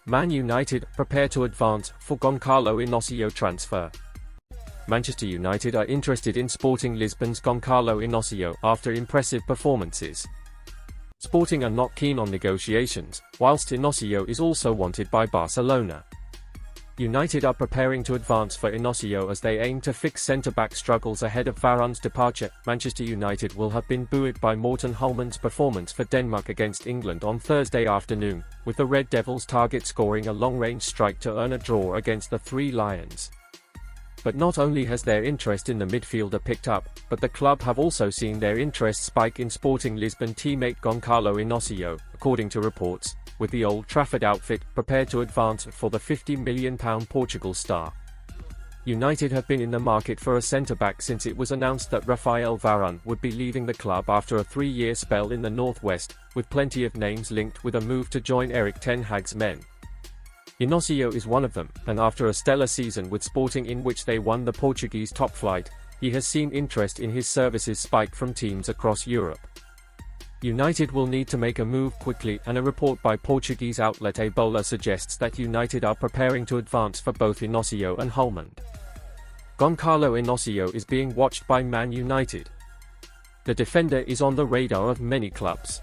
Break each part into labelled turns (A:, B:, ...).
A: Man United prepare to advance for Goncalo Inacio transfer. Manchester United are interested in Sporting Lisbon's Goncalo Inacio after impressive performances. Sporting are not keen on negotiations, whilst Inacio is also wanted by Barcelona. United are preparing to advance for Inacio as they aim to fix centre-back struggles ahead of Varane's departure. Manchester United will have been buoyed by Morten Holman's performance for Denmark against England on Thursday afternoon, with the Red Devils target scoring a long-range strike to earn a draw against the Three Lions. But not only has their interest in the midfielder picked up, but the club have also seen their interest spike in Sporting Lisbon teammate Goncalo Inacio, according to reports, with the Old Trafford outfit prepared to advance for the £50 million Portugal star. United have been in the market for a centre-back since it was announced that Rafael Varane would be leaving the club after a 3-year spell in the Northwest, with plenty of names linked with a move to join Erik Ten Hag's men. Inacio is one of them, and after a stellar season with Sporting in which they won the Portuguese top flight, he has seen interest in his services spike from teams across Europe. United will need to make a move quickly, and a report by Portuguese outlet A Bola suggests that United are preparing to advance for both Inacio and Holman. Goncalo Inacio is being watched by Man United. The defender is on the radar of many clubs.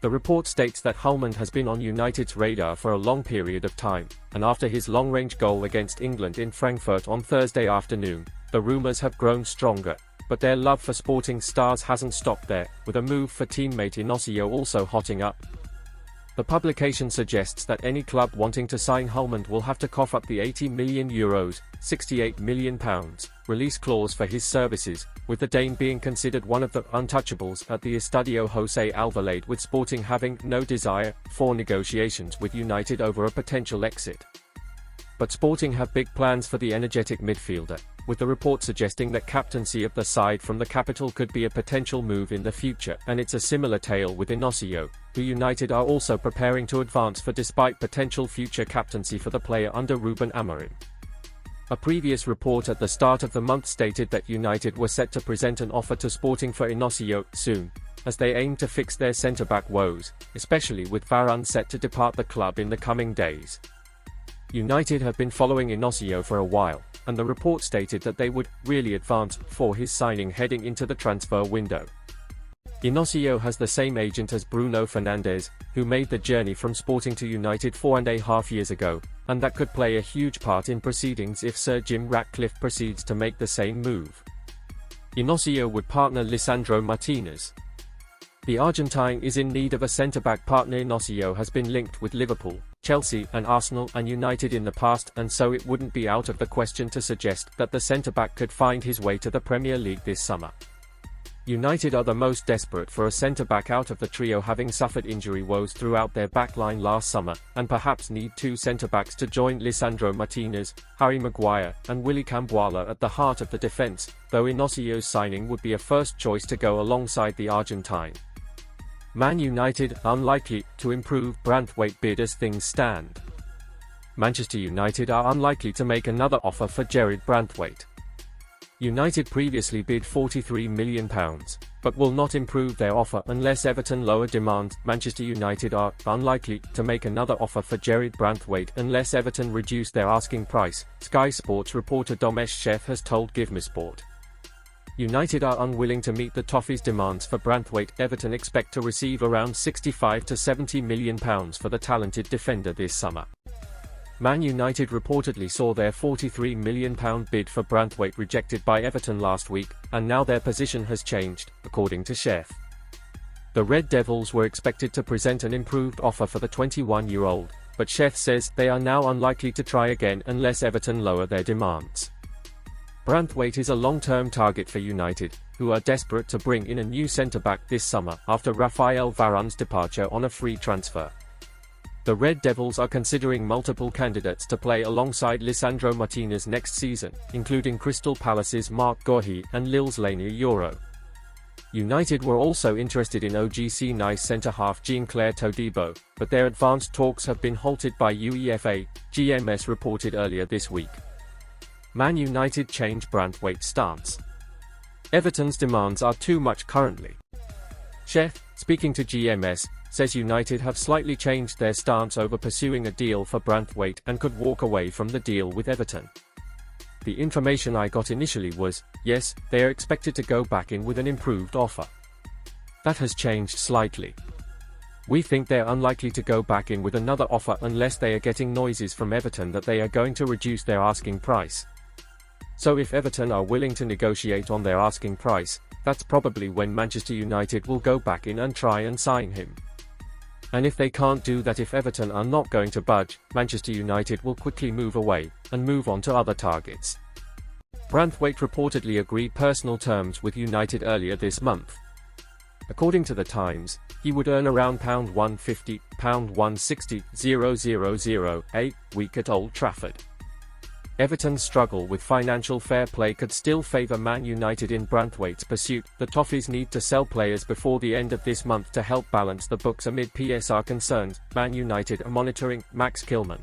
A: The report states that Holman has been on United's radar for a long period of time, and after his long-range goal against England in Frankfurt on Thursday afternoon, the rumours have grown stronger. But their love for Sporting stars hasn't stopped there, with a move for teammate Inacio also hotting up. The publication suggests that any club wanting to sign Holman will have to cough up the €80 million, £68 million, release clause for his services, with the Dane being considered one of the untouchables at the Estadio José Alvalade, with Sporting having no desire for negotiations with United over a potential exit. But Sporting have big plans for the energetic midfielder, with the report suggesting that captaincy of the side from the capital could be a potential move in the future, and it's a similar tale with Inacio, who United are also preparing to advance for despite potential future captaincy for the player under Ruben Amorim. A previous report at the start of the month stated that United were set to present an offer to Sporting for Inacio soon, as they aim to fix their centre-back woes, especially with Varane set to depart the club in the coming days. United have been following Inacio for a while, and the report stated that they would really advance for his signing heading into the transfer window. Inacio has the same agent as Bruno Fernandes, who made the journey from Sporting to United 4.5 years ago, and that could play a huge part in proceedings if Sir Jim Ratcliffe proceeds to make the same move. Inacio would partner Lisandro Martinez. The Argentine is in need of a centre-back partner. Inacio has been linked with Liverpool, Chelsea and Arsenal and United in the past, and so it wouldn't be out of the question to suggest that the centre-back could find his way to the Premier League this summer. United are the most desperate for a centre-back out of the trio, having suffered injury woes throughout their backline last summer, and perhaps need two centre-backs to join Lisandro Martinez, Harry Maguire and Willy Cambuala at the heart of the defence, though Inacio's signing would be a first choice to go alongside the Argentine. Man United unlikely to improve Branthwaite bid as things stand. Manchester United are unlikely to make another offer for Jarrad Branthwaite. United previously bid £43 million, but will not improve their offer unless Everton lower demands. Manchester United are unlikely to make another offer for Jarrad Branthwaite unless Everton reduce their asking price, Sky Sports reporter Domesh Sheth has told GiveMeSport. United are unwilling to meet the Toffees' demands for Branthwaite. Everton expect to receive around £65 to £70 million for the talented defender this summer. Man United reportedly saw their £43 million bid for Branthwaite rejected by Everton last week, and now their position has changed, according to Sheth. The Red Devils were expected to present an improved offer for the 21-year-old, but Sheth says they are now unlikely to try again unless Everton lower their demands. Branthwaite is a long-term target for United, who are desperate to bring in a new centre-back this summer after Rafael Varane's departure on a free transfer. The Red Devils are considering multiple candidates to play alongside Lisandro Martinez next season, including Crystal Palace's Marc Guehi and Lille's Lania Yoro. United were also interested in OGC Nice centre-half Jean-Claire Todibo, but their advanced talks have been halted by UEFA, GMS reported earlier this week. Man United change Branthwaite's stance. Everton's demands are too much currently. Sheth, speaking to GMS, says United have slightly changed their stance over pursuing a deal for Branthwaite and could walk away from the deal with Everton. The information I got initially was, yes, they are expected to go back in with an improved offer. That has changed slightly. We think they're unlikely to go back in with another offer unless they are getting noises from Everton that they are going to reduce their asking price. So if Everton are willing to negotiate on their asking price, that's probably when Manchester United will go back in and try and sign him. And if they can't do that, if Everton are not going to budge, Manchester United will quickly move away and move on to other targets. Branthwaite reportedly agreed personal terms with United earlier this month. According to the Times, he would earn around £150, £160,000 a week at Old Trafford. Everton's struggle with financial fair play could still favour Man United in Branthwaite's pursuit. The Toffees need to sell players before the end of this month to help balance the books amid PSR concerns. Man United are monitoring Max Kilman.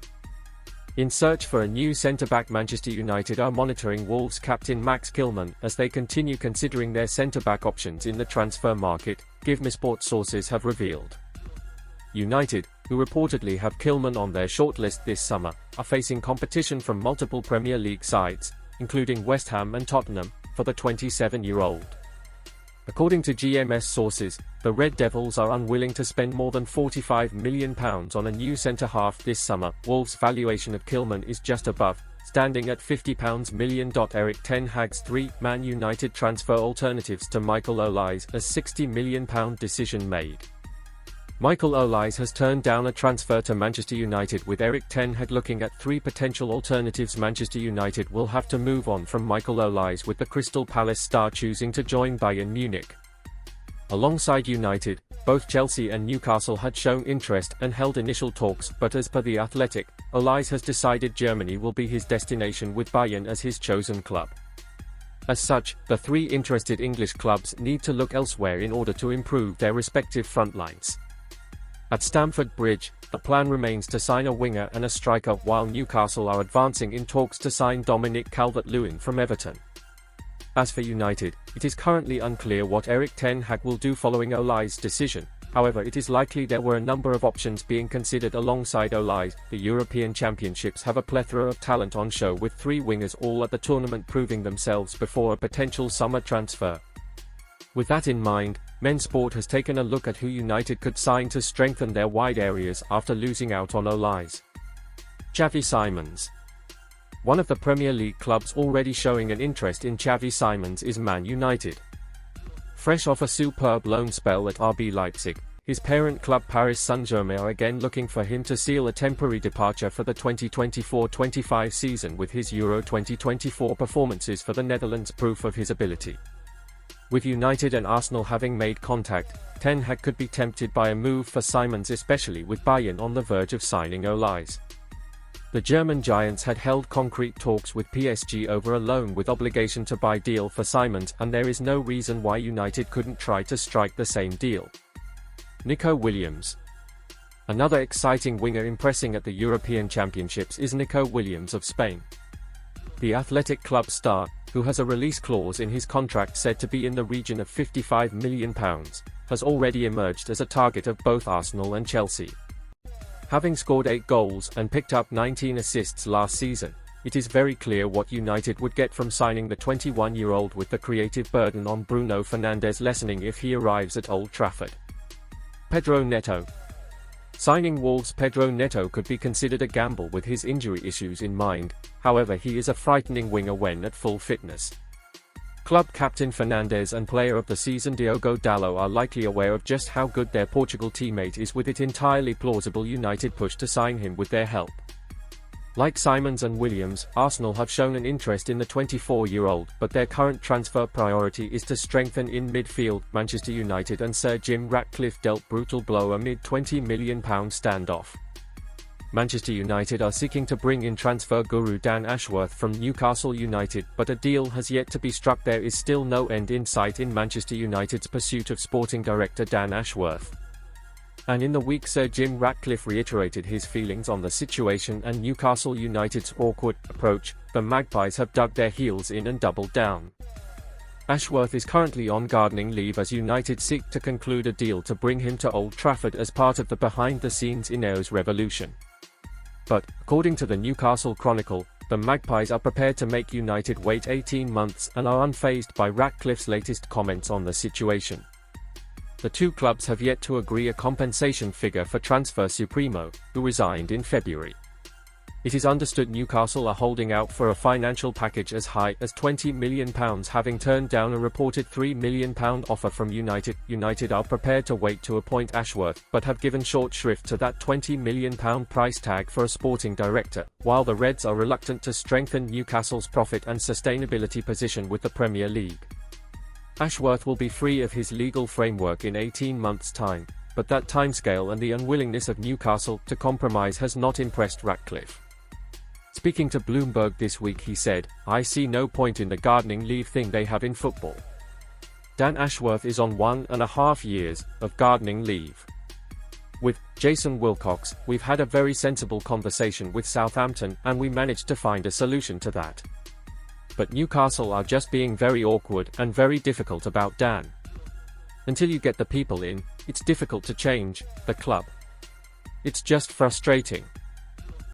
A: In search for a new centre-back, Manchester United are monitoring Wolves captain Max Kilman as they continue considering their centre-back options in the transfer market, GiveMeSport sources have revealed. United, who reportedly have Kilman on their shortlist this summer, are facing competition from multiple Premier League sides, including West Ham and Tottenham, for the 27-year-old. According to GMS sources, the Red Devils are unwilling to spend more than £45 million on a new centre-half this summer. Wolves' valuation of Kilman is just above, standing at £50 million. Erik ten Hag's three Man United transfer alternatives to Michael Olise, a £60 million decision made. Michael Olise has turned down a transfer to Manchester United, with Erik ten Hag looking at three potential alternatives. Manchester United will have to move on from Michael Olise, with the Crystal Palace star choosing to join Bayern Munich. Alongside United, both Chelsea and Newcastle had shown interest and held initial talks, but as per The Athletic, Olise has decided Germany will be his destination, with Bayern as his chosen club. As such, the three interested English clubs need to look elsewhere in order to improve their respective front lines. At Stamford Bridge, the plan remains to sign a winger and a striker, while Newcastle are advancing in talks to sign Dominic Calvert-Lewin from Everton. As for United, it is currently unclear what Erik ten Hag will do following Olise's decision. However, it is likely there were a number of options being considered alongside Olise. The European Championships have a plethora of talent on show, with three wingers all at the tournament proving themselves before a potential summer transfer. With that in mind, Men's Sport has taken a look at who United could sign to strengthen their wide areas after losing out on Olise. Xavi Simons. One of the Premier League clubs already showing an interest in Xavi Simons is Man United. Fresh off a superb loan spell at RB Leipzig, his parent club Paris Saint-Germain are again looking for him to seal a temporary departure for the 2024-25 season, with his Euro 2024 performances for the Netherlands proof of his ability. With United and Arsenal having made contact, ten Hag could be tempted by a move for Simons, especially with Bayern on the verge of signing Olise. The German giants had held concrete talks with PSG over a loan with obligation to buy deal for Simons, and there is no reason why United couldn't try to strike the same deal. Nico Williams. Another exciting winger impressing at the European Championships is Nico Williams of Spain. The Athletic Club star, who has a release clause in his contract said to be in the region of £55 million, has already emerged as a target of both Arsenal and Chelsea. Having scored 8 goals and picked up 19 assists last season, it is very clear what United would get from signing the 21-year-old, with the creative burden on Bruno Fernandes lessening if he arrives at Old Trafford. Pedro Neto. Signing Wolves' Pedro Neto could be considered a gamble with his injury issues in mind. However, he is a frightening winger when at full fitness. Club captain Fernandes and player of the season Diogo Dalot are likely aware of just how good their Portugal teammate is, with it entirely plausible United push to sign him with their help. Like Simons and Williams, Arsenal have shown an interest in the 24-year-old, but their current transfer priority is to strengthen in midfield. Manchester United and Sir Jim Ratcliffe dealt brutal blow amid £20 million standoff. Manchester United are seeking to bring in transfer guru Dan Ashworth from Newcastle United, but a deal has yet to be struck. There is still no end in sight in Manchester United's pursuit of sporting director Dan Ashworth. And in the week, Sir Jim Ratcliffe reiterated his feelings on the situation and Newcastle United's awkward approach. The Magpies have dug their heels in and doubled down. Ashworth is currently on gardening leave as United seek to conclude a deal to bring him to Old Trafford as part of the behind-the-scenes Ineos revolution. But, according to the Newcastle Chronicle, the Magpies are prepared to make United wait 18 months and are unfazed by Ratcliffe's latest comments on the situation. The two clubs have yet to agree a compensation figure for transfer Supremo, who resigned in February. It is understood Newcastle are holding out for a financial package as high as £20 million, having turned down a reported £3 million offer from United. United are prepared to wait to appoint Ashworth, but have given short shrift to that £20 million price tag for a sporting director, while the Reds are reluctant to strengthen Newcastle's profit and sustainability position with the Premier League. Ashworth will be free of his legal framework in 18 months' time, but that timescale and the unwillingness of Newcastle to compromise has not impressed Ratcliffe. Speaking to Bloomberg this week, he said, "I see no point in the gardening leave thing they have in football. Dan Ashworth is on 1.5 years of gardening leave. With Jason Wilcox, we've had a very sensible conversation with Southampton and we managed to find a solution to that. But Newcastle are just being very awkward and very difficult about Dan. Until you get the people in, it's difficult to change the club. It's just frustrating."